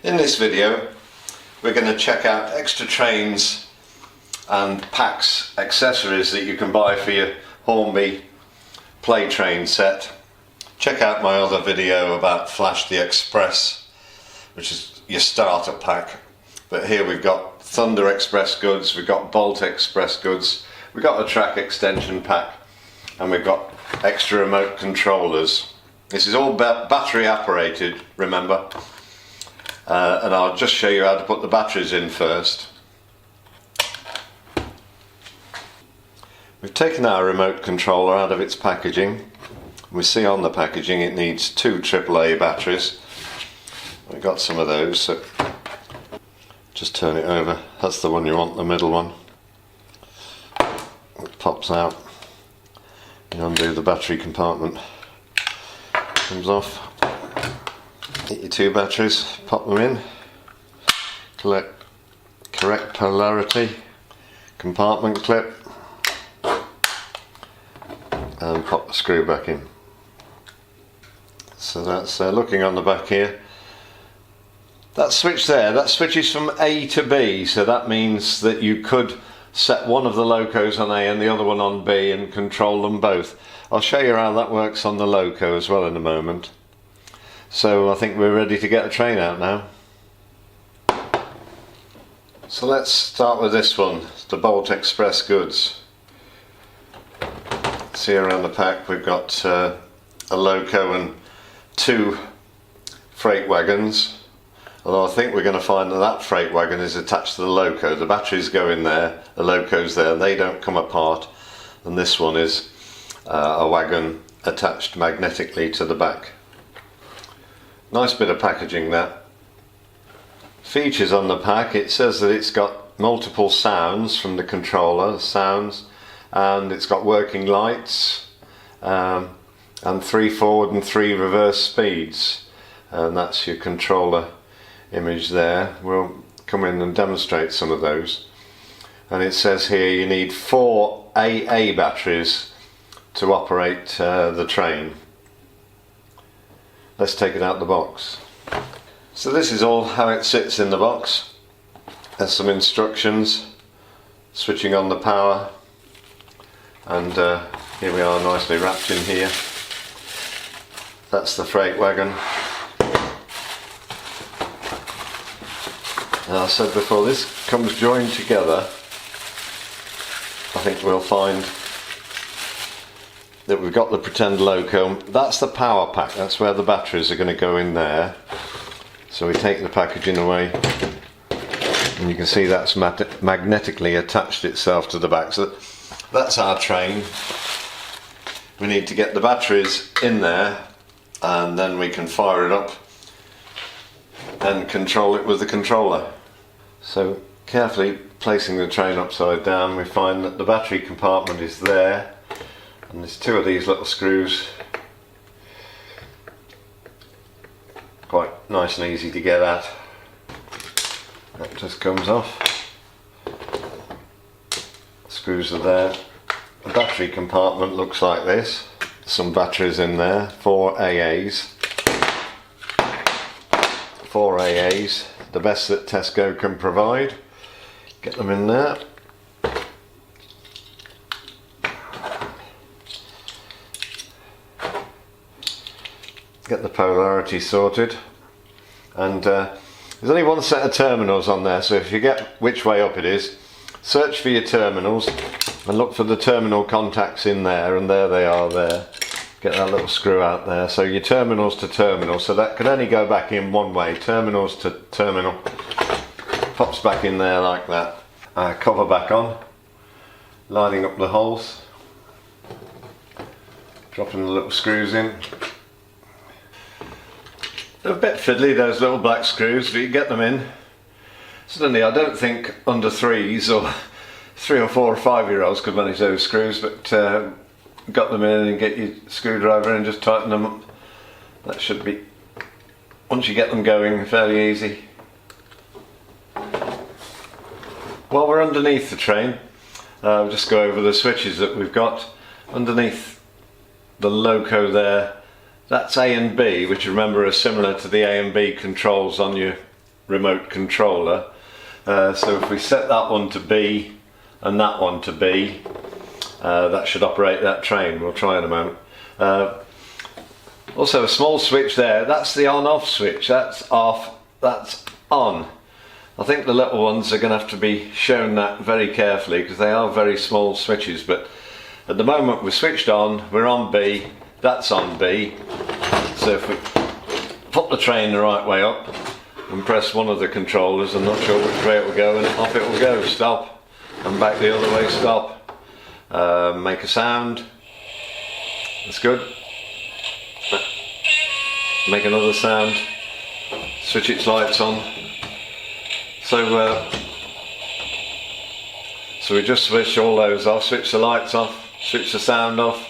In this video we're going to check out extra trains and packs, accessories that you can buy for your Hornby play train set. Check out my other video about Flash the Express, which is your starter pack. But here we've got Thunder Express goods, we've got Bolt Express goods, we've got a track extension pack, and we've got extra remote controllers. This is all battery operated, remember, and I'll just show you how to put the batteries in first. We've taken our remote controller out of its packaging. We see on the packaging it needs 2 AAA batteries. We've got some of those, so just turn it over. That's the one you want, the middle one. It pops out. You undo the battery compartment. Comes off. Get your 2 batteries, pop them in. Correct polarity. Compartment clip. And pop the screw back in. So that's looking on the back here. That switch there, that switches from A to B, so that means that you could set one of the locos on A and the other one on B and control them both. I'll show you how that works on the loco as well in a moment. So I think we're ready to get the train out now. So let's start with this one, the Bolt Express goods. See around the pack we've got a loco and 2 freight wagons. Although I think we're going to find that that freight wagon is attached to the loco. The batteries go in there, the loco's there, they don't come apart. And this one is a wagon attached magnetically to the back. Nice bit of packaging that. Features on the pack, it says that it's got multiple sounds from the controller, and it's got working lights, and 3 forward and 3 reverse speeds, and that's your controller image there. We'll come in and demonstrate some of those. And it says here you need 4 AA batteries to operate the train. Let's take it out the box. So this is all how it sits in the box. There's some instructions, switching on the power, and here we are nicely wrapped in here. That's the freight wagon. And I said before, this comes joined together. I think we'll find that we've got the pretend loco. That's the power pack, that's where the batteries are going to go in there. So we take the packaging away, and you can see that's magnetically attached itself to the back. So that's our train. We need to get the batteries in there, and then we can fire it up and control it with the controller. So carefully placing the train upside down, we find that the battery compartment is there, and there's 2 of these little screws, quite nice and easy to get at. That just comes off. Screws are there. The battery compartment looks like this. Some batteries in there, 4 AAs. 4 AAs, the best that Tesco can provide. Get them in there. Get the polarity sorted, and there's only 1 set of terminals on there, so if you get which way up it is, search for your terminals and look for the terminal contacts in there, and there they are there. Get that little screw out there, so your terminals to terminal, so that can only go back in one way, terminals to terminal. Pops back in there like that. Cover back on, lining up the holes, dropping the little screws in. They're a bit fiddly, those little black screws, but you get them in. Suddenly I don't think under 3s or 3 or 4 or 5-year-olds could manage those screws, but got them in, and get your screwdriver and just tighten them up. That should be, once you get them going, fairly easy. While we're underneath the train, we'll just go over the switches that we've got. Underneath the loco there, that's A and B, which remember are similar to the A and B controls on your remote controller. So if we set that one to B and that one to B, that should operate that train. We'll try in a moment. Also a small switch there, that's the on-off switch. That's off, that's on. I think the little ones are going to have to be shown that very carefully because they are very small switches, but at the moment we're switched on, we're on B, that's on B. So if we put the train the right way up and press one of the controllers, I'm not sure which way it will go, and off it will go. Stop, and back the other way, stop. Make a sound, that's good. Make another sound, switch its lights on. So we just switch all those off, switch the lights off, switch the sound off,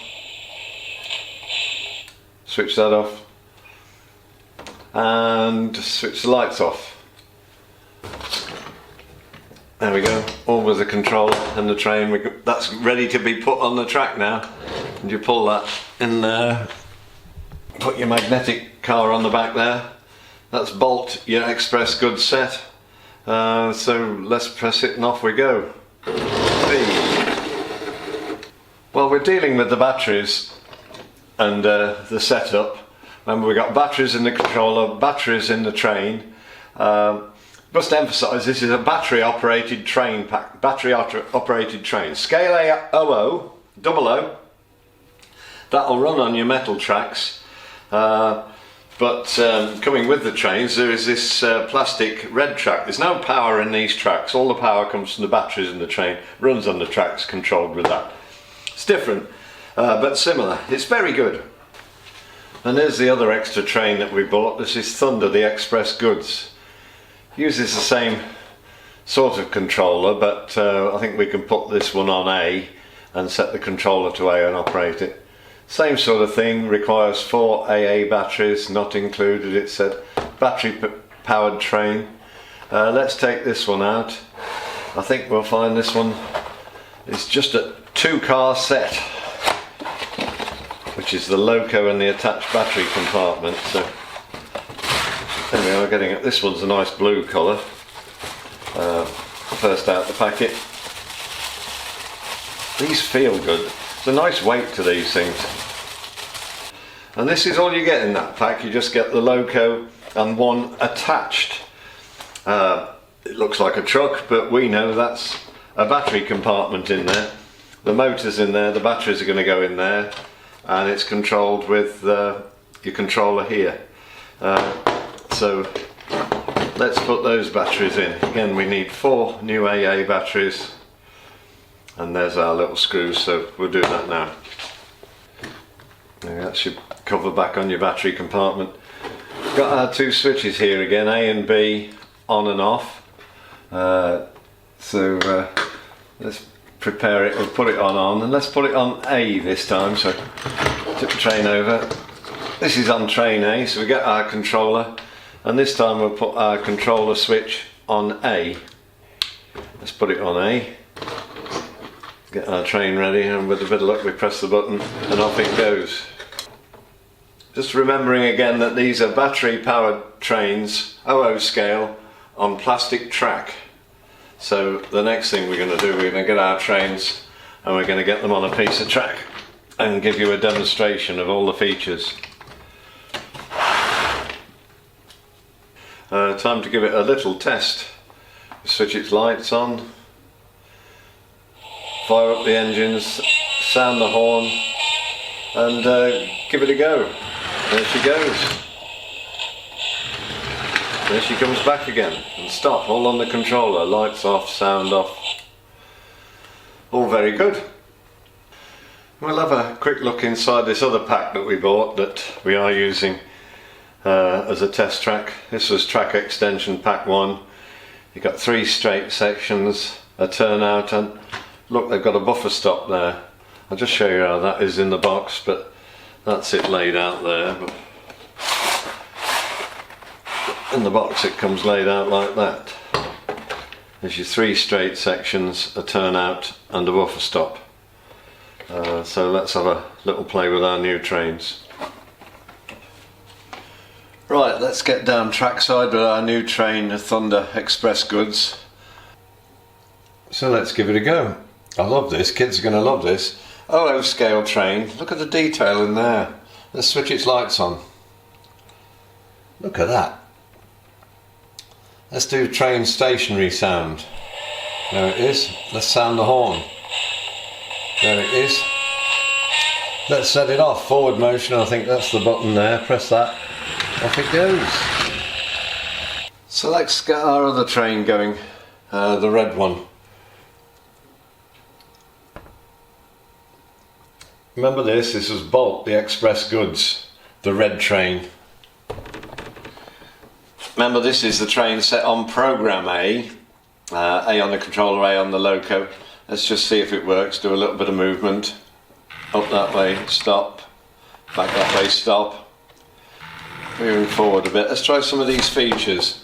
switch that off, and switch the lights off. There we go, all with the controller and the train. That's ready to be put on the track now. And you pull that in there, put your magnetic car on the back there. That's bolt your express goods set. So let's press it and off we go. Well, we're dealing with the batteries and the setup. Remember, we've got batteries in the controller, batteries in the train. Must emphasise this is a battery operated train pack, battery operated train. Scale A00, double O. That'll run on your metal tracks. But coming with the trains there is this plastic red track. There's no power in these tracks. All the power comes from the batteries in the train, runs on the tracks, controlled with that. It's different, but similar. It's very good. And there's the other extra train that we bought. This is Thunder, the express goods. Uses the same sort of controller, but I think we can put this one on A and set the controller to A and operate it. Same sort of thing, requires 4 AA batteries, not included, it said. Battery powered train. Let's take this one out. I think we'll find this one is just a 2-car set, which is the loco and the attached battery compartment. So there we are, getting it. This one's a nice blue colour. First out the packet. These feel good. There's a nice weight to these things. And this is all you get in that pack. You just get the loco and one attached. It looks like a truck, but we know that's a battery compartment in there. The motor's in there, the batteries are going to go in there, and it's controlled with your controller here. So let's put those batteries in. Again, we need 4 new AA batteries. And there's our little screws, so we'll do that now. That should cover back on your battery compartment. Got our 2 switches here again, A and B, on and off. Let's prepare it, we'll put it on, and let's put it on A this time. So tip the train over. This is on train A, so we get our controller, and this time we'll put our controller switch on A. Let's put it on A. Get our train ready, and with a bit of luck we press the button and off it goes. Just remembering again that these are battery powered trains, 00 scale, on plastic track. So the next thing we're going to do, we're going to get our trains and we're going to get them on a piece of track and give you a demonstration of all the features. Time to give it a little test. Switch its lights on. Fire up the engines, sound the horn, and give it a go. There she goes. There she comes back again. And stop, all on the controller. Lights off, sound off. All very good. We'll have a quick look inside this other pack that we bought that we are using as a test track. This was track extension pack 1. You've got 3 straight sections, a turnout, and look, they've got a buffer stop there. I'll just show you how that is in the box, but that's it laid out there. But in the box it comes laid out like that. There's your 3 straight sections, a turnout and a buffer stop. So let's have a little play with our new trains. Right, Right, let's get down trackside with our new train, Thunder Express goods. So let's give it a go. I love this, kids are going to love this. OO scale train, look at the detail in there. Let's switch its lights on. Look at that. Let's do train stationary sound. There it is. Let's sound the horn. There it is. Let's set it off, forward motion, I think that's the button there, press that. Off it goes. So let's get our other train going, the red one. Remember this was Bolt, the express goods, the red train. Remember this is the train set on program A. A on the controller, A on the loco. Let's just see if it works, do a little bit of movement. Up that way, stop. Back that way, stop. Moving forward a bit. Let's try some of these features.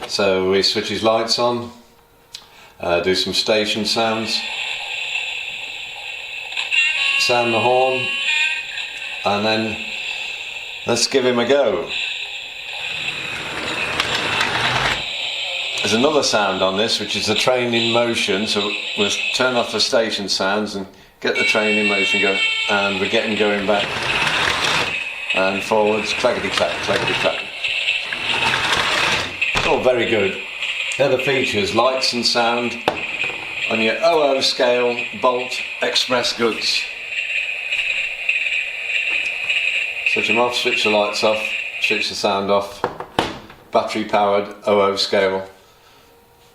So we switch his lights on, do some station sounds, sound the horn, and then let's give him a go. There's another sound on this, which is the train in motion, so we'll turn off the station sounds and get the train in motion going, and we're getting going back and forwards, clackety clack, clackety clack. It's all very good. They're the features, lights and sound on your OO scale Bolt Express goods. Switch them off, switch the lights off, switch the sound off. Battery powered OO scale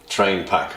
train pack.